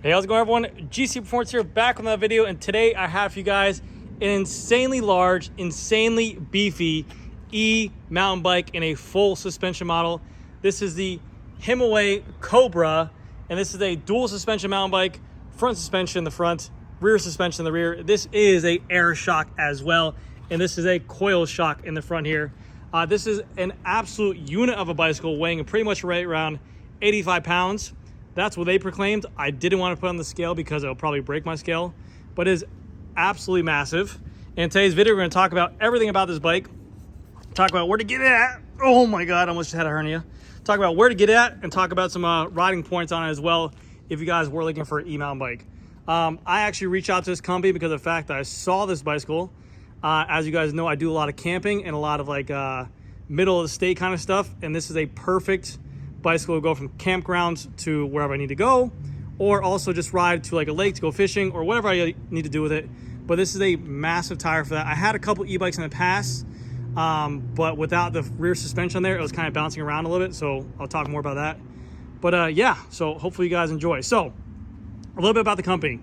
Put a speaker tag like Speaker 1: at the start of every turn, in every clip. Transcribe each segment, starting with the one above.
Speaker 1: Hey, how's it going, everyone? GC Performance here, back with another video, and today I have for you guys an insanely large, insanely beefy mountain bike in a full suspension model. This is the Himiway Cobra, and this is a dual suspension mountain bike, front suspension in the front, rear suspension in the rear. This is a air shock as well, and this is a coil shock in the front here. This is an absolute unit of a bicycle, weighing pretty much right around 85 pounds. That's what they proclaimed. I didn't want to put on the scale because it'll probably break my scale, but it is absolutely massive. In today's video, we're going to talk about everything about this bike. Talk about where to get it at. Oh my God, I almost had a hernia. Talk about where to get it at, and talk about some riding points on it as well if you guys were looking for an e-mountain bike. I actually reached out to this company because of the fact that I saw this bicycle. As you guys know, I do a lot of camping and a lot of like middle of the state kind of stuff, and this is a perfect bicycle to go from campgrounds to wherever I need to go, or also just ride to like a lake to go fishing or whatever I need to do with it. But this is a massive tire for that. I had a couple e-bikes in the past, but without the rear suspension there, it was kind of bouncing around a little bit, so I'll talk more about that. But yeah, so hopefully you guys enjoy. So a little bit about the company.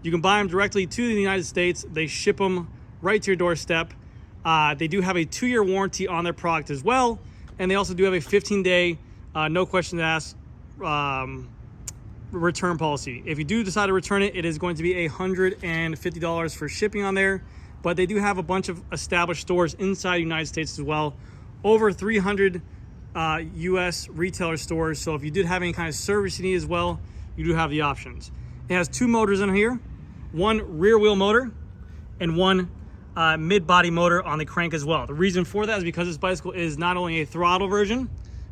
Speaker 1: You can buy them directly to the United States. They ship them right to your doorstep. They do have a 2-year warranty on their product as well. And they also do have a 15-day, no questions asked, return policy. If you do decide to return it, it is going to be $150 for shipping on there. But they do have a bunch of established stores inside the United States as well. Over 300 US retailer stores. So if you did have any kind of service you need as well, you do have the options. It has 2 motors in here, one rear wheel motor and one mid-body motor on the crank as well. The reason for that is because this bicycle is not only a throttle version,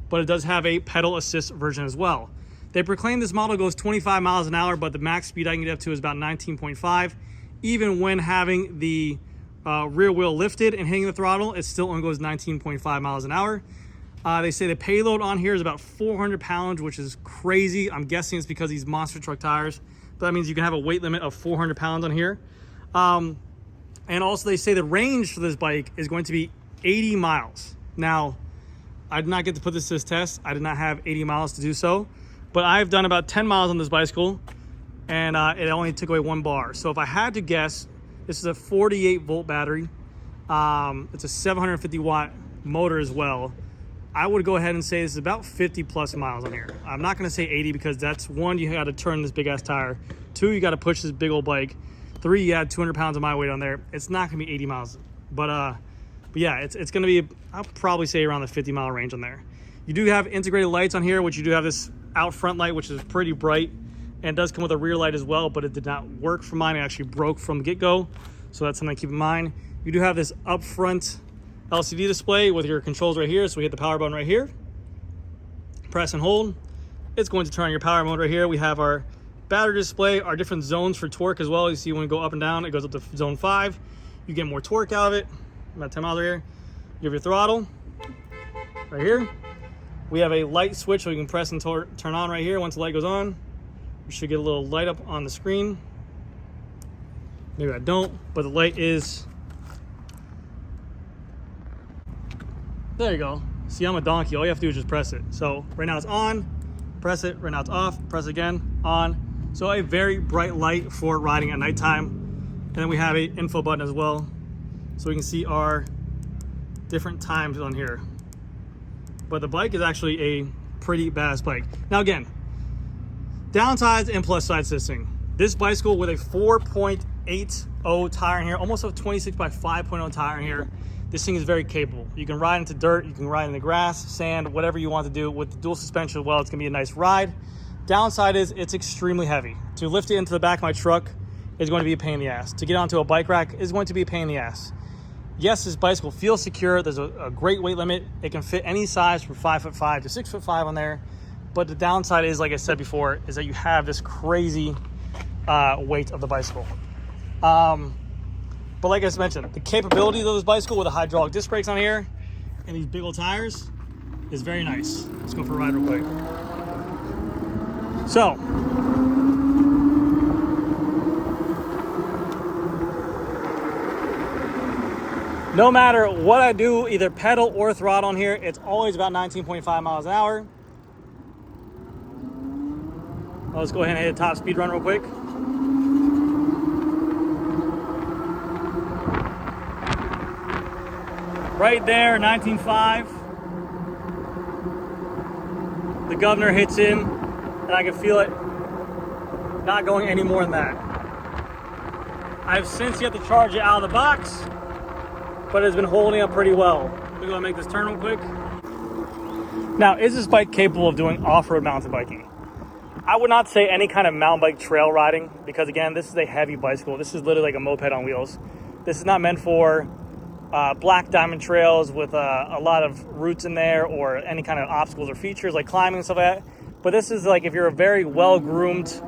Speaker 1: but it does have a pedal assist version as well. They proclaim this model goes 25 miles an hour, but the max speed I can get up to is about 19.5. Even when having the rear wheel lifted and hitting the throttle, it still only goes 19.5 miles an hour. They say the payload on here is about 400 pounds, which is crazy. I'm guessing it's because of these monster truck tires, but that means you can have a weight limit of 400 pounds on here. And also they say the range for this bike is going to be 80 miles. Now, I did not get to put this to this test. I did not have 80 miles to do so, but I've done about 10 miles on this bicycle, and it only took away 1 bar. So if I had to guess, this is a 48 volt battery. It's a 750 watt motor as well. I would go ahead and say this is about 50 plus miles on here. I'm not gonna say 80 because that's 1, you gotta turn this big ass tire. 2, you gotta push this big old bike. 3, you add 200 pounds of my weight on there. It's not gonna be 80 miles, but yeah, it's gonna be, I'll probably say around the 50 mile range on there. You do have integrated lights on here, which you do have this out front light, which is pretty bright, and does come with a rear light as well, but it did not work for mine. It actually broke from the get-go, so that's something to keep in mind. You do have this up front LCD display with your controls right here, so we hit the power button right here, press and hold. It's going to turn on your power mode right here. We have our battery display, our different zones for torque as well. You see when we go up and down, it goes up to zone 5. You get more torque out of it, about 10 miles right here. You have your throttle right here. We have a light switch so you can press and turn on right here. Once the light goes on, you should get a little light up on the screen. Maybe I don't, but the light is, there you go. See, I'm a donkey. All you have to do is just press it. So right now it's on, press it. Right now it's off, press it again, on. So a very bright light for riding at nighttime. And then we have an info button as well, so we can see our different times on here. But the bike is actually a pretty badass bike. Now again, downsides and plus sides to this thing. This bicycle with a 4.80 tire in here, almost a 26 by 5.0 tire in here. This thing is very capable. You can ride into dirt, you can ride in the grass, sand, whatever you want to do. With the dual suspension as well, it's gonna be a nice ride. Downside is it's extremely heavy. To lift it into the back of my truck is going to be a pain in the ass. To get onto a bike rack is going to be a pain in the ass. Yes, this bicycle feels secure. There's a great weight limit. It can fit any size from 5'5" to 6'5" on there. But the downside is, like I said before, is that you have this crazy weight of the bicycle. But like I mentioned, the capability of this bicycle with the hydraulic disc brakes on here and these big old tires is very nice. Let's go for a ride real quick. So, no matter what I do, either pedal or throttle on here, it's always about 19.5 miles an hour. Let's go ahead and hit a top speed run real quick. Right there, 19.5. The governor hits in, and I can feel it not going any more than that. I've since yet to charge it out of the box, but it's been holding up pretty well. Let me go and make this turn real quick. Now, is this bike capable of doing off-road mountain biking? I would not say any kind of mountain bike trail riding, because again, this is a heavy bicycle. This is literally like a moped on wheels. This is not meant for black diamond trails with a lot of roots in there, or any kind of obstacles or features like climbing and stuff like that. But this is like if you're a very well-groomed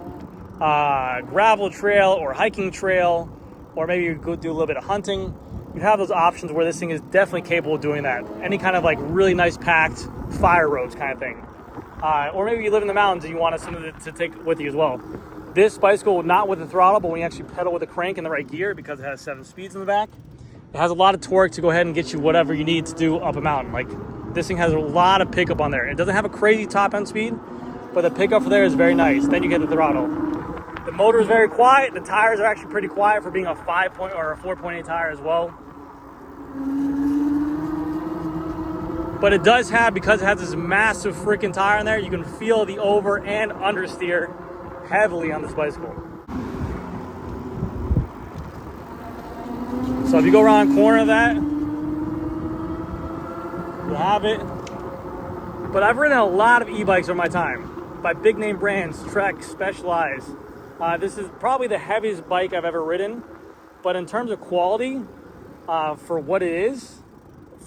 Speaker 1: gravel trail or hiking trail, or maybe you go do a little bit of hunting, you have those options where this thing is definitely capable of doing that. Any kind of like really nice packed fire roads kind of thing. Or maybe you live in the mountains and you want something to take with you as well. This bicycle, not with the throttle, but when you actually pedal with the crank in the right gear, because it has 7 speeds in the back, it has a lot of torque to go ahead and get you whatever you need to do up a mountain. Like, this thing has a lot of pickup on there. It doesn't have a crazy top end speed, but the pickup for there is very nice. Then you get the throttle. The motor is very quiet. The tires are actually pretty quiet for being a 5 or a 4.8 tire as well. But it does have, because it has this massive freaking tire in there, you can feel the over and understeer heavily on this bicycle. So if you go around the corner of that, you have it. But I've ridden a lot of e-bikes over my time by big name brands, Trek, Specialized. This is probably the heaviest bike I've ever ridden. But in terms of quality, for what it is,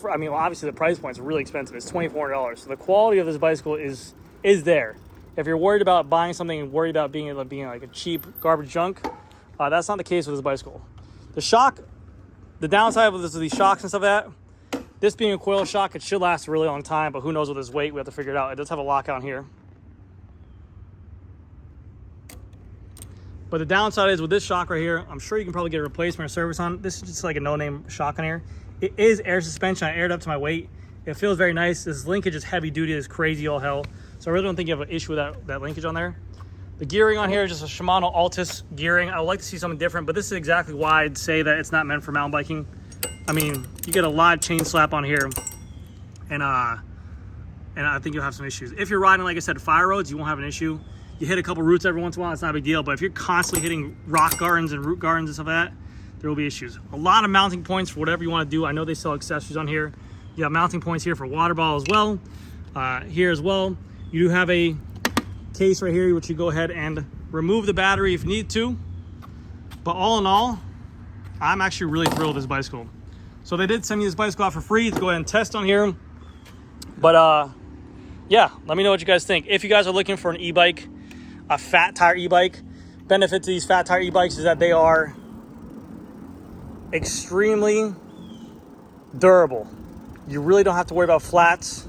Speaker 1: I mean, obviously the price point is really expensive. It's $2,400. So the quality of this bicycle is there. If you're worried about buying something and worried about being like a cheap garbage junk, that's not the case with this bicycle. The downside of these shocks and stuff like that, this being a coil shock, it should last a really long time, but who knows with this weight, we have to figure it out. It does have a lockout here. But the downside is with this shock right here, I'm sure you can probably get a replacement or service on. This is just like a no-name shock on here. It is air suspension. I aired up to my weight. It feels very nice. This linkage is heavy duty. It's crazy all hell. So I really don't think you have an issue with that linkage on there. The gearing on here is just a Shimano Altus gearing. I would like to see something different, but this is exactly why I'd say that it's not meant for mountain biking. I mean, you get a lot of chain slap on here, and I think you'll have some issues. If you're riding, like I said, fire roads, you won't have an issue. You hit a couple roots every once in a while, it's not a big deal. But if you're constantly hitting rock gardens and root gardens and stuff like that, there will be issues. A lot of mounting points for whatever you want to do. I know they sell accessories on here. You have mounting points here for water bottle as well. Here as well, you do have a case right here, which you go ahead and remove the battery if you need to. But all in all, I'm actually really thrilled with this bicycle. So they did send me this bicycle out for free to go ahead and test on here. But yeah, let me know what you guys think. If you guys are looking for an e-bike, a fat tire e-bike, benefit to these fat tire e-bikes is that they are extremely durable. You really don't have to worry about flats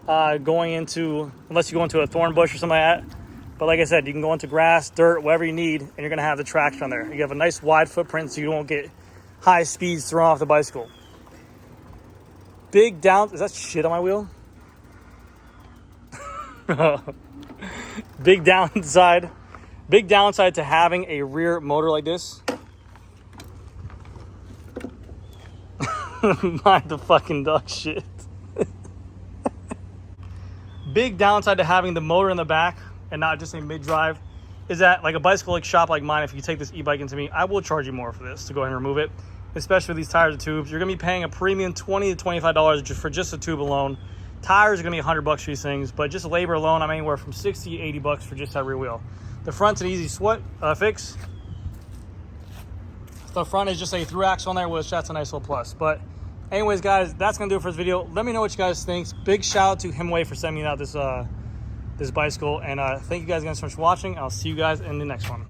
Speaker 1: unless you go into a thorn bush or something like that. But like I said, you can go into grass, dirt, whatever you need, and you're gonna have the traction on there. You have a nice wide footprint so you won't get high speeds thrown off the bicycle. Is that shit on my wheel? Big downside to having a rear motor like this. Mind the fucking dog shit. Big downside to having the motor in the back and not just a mid-drive is that, like a bicycle shop like mine, if you take this e-bike into me, I will charge you more for this to go ahead and remove it, especially with these tires and tubes. You're gonna be paying a premium $20 to $25 for just a tube alone. Tires are gonna be $100 for these things, but just labor alone, I'm anywhere from $60 to $80 for just that rear wheel. The front's an easy fix. The front is just a through axle on there, which that's a nice little plus. But anyways, guys, that's gonna do it for this video. Let me know what you guys think. Big shout out to Himiway for sending me out this bicycle, and thank you guys again so much for watching. I'll see you guys in the next one.